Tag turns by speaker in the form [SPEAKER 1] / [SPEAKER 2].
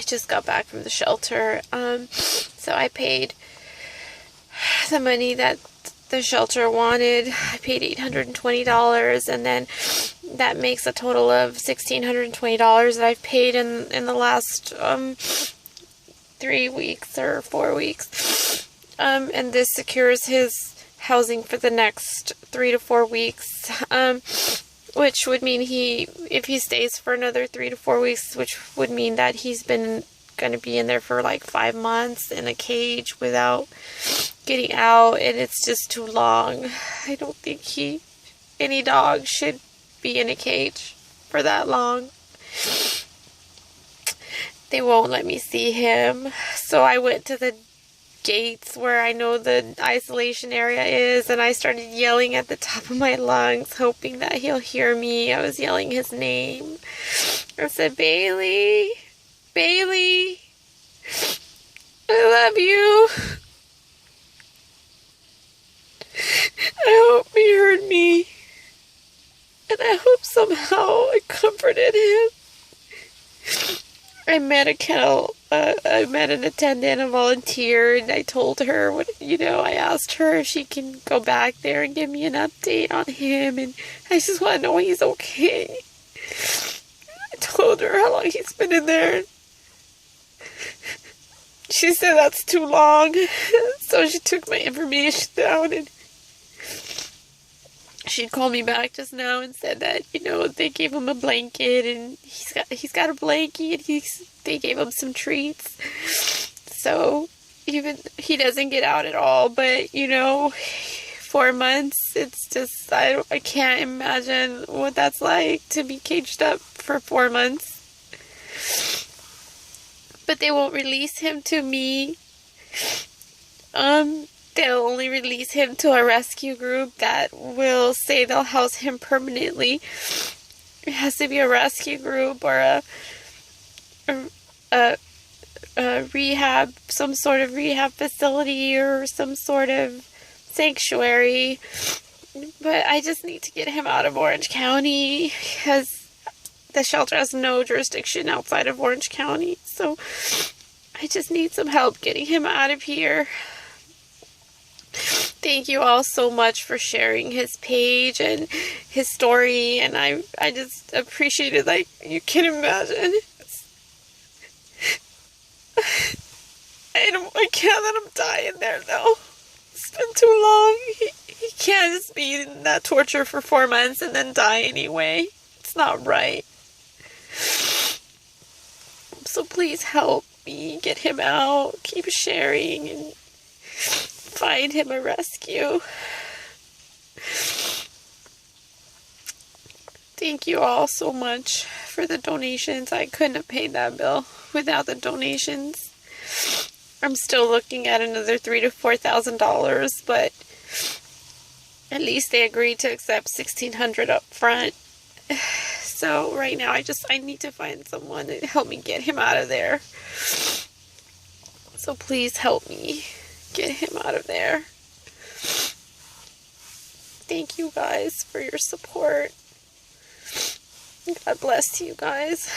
[SPEAKER 1] just got back from the shelter. So I paid the money that the shelter wanted. I paid $820, and then that makes a total of $1,620 that I've paid in the last 3 weeks or 4 weeks. And this secures his housing for the next 3 to 4 weeks. Which would mean if he stays for another 3 to 4 weeks, which would mean that he's been going to be in there for like 5 months in a cage without getting out, and it's just too long. I don't think any dog should be in a cage for that long. They won't let me see him, so I went to the gates where I know the isolation area is, and I started yelling at the top of my lungs, hoping that he'll hear me. I was yelling his name. I said, Bailey, Bailey, I love you. I hope he heard me, and I hope somehow I comforted him. I met a kennel, I met an attendant, a volunteer, and I told her, I asked her if she can go back there and give me an update on him, and I just want to know he's okay. I told her how long he's been in there. She said that's too long, so she took my information down, and she called me back just now and said that, they gave him a blanket, and he's got a blanket, and they gave him some treats. So even he doesn't get out at all, but 4 months, it's just, I can't imagine what that's like to be caged up for 4 months. But they won't release him to me. They'll only release him to a rescue group that will say they'll house him permanently. It has to be a rescue group or a rehab, some sort of rehab facility or some sort of sanctuary. But I just need to get him out of Orange County because the shelter has no jurisdiction outside of Orange County. So I just need some help getting him out of here. Thank you all so much for sharing his page and his story, and I just appreciate it like you can imagine. I can't let him die in there though. It's been too long. He can't just be in that torture for 4 months and then die anyway. It's not right. So please help me get him out. Keep sharing and find him a rescue. Thank you all so much for the donations. I couldn't have paid that bill without the donations. I'm still looking at another $3,000 to $4,000, but at least they agreed to accept $1,600 up front. So right now I need to find someone to help me get him out of there. So please help me get him out of there. Thank you guys for your support. God bless you guys.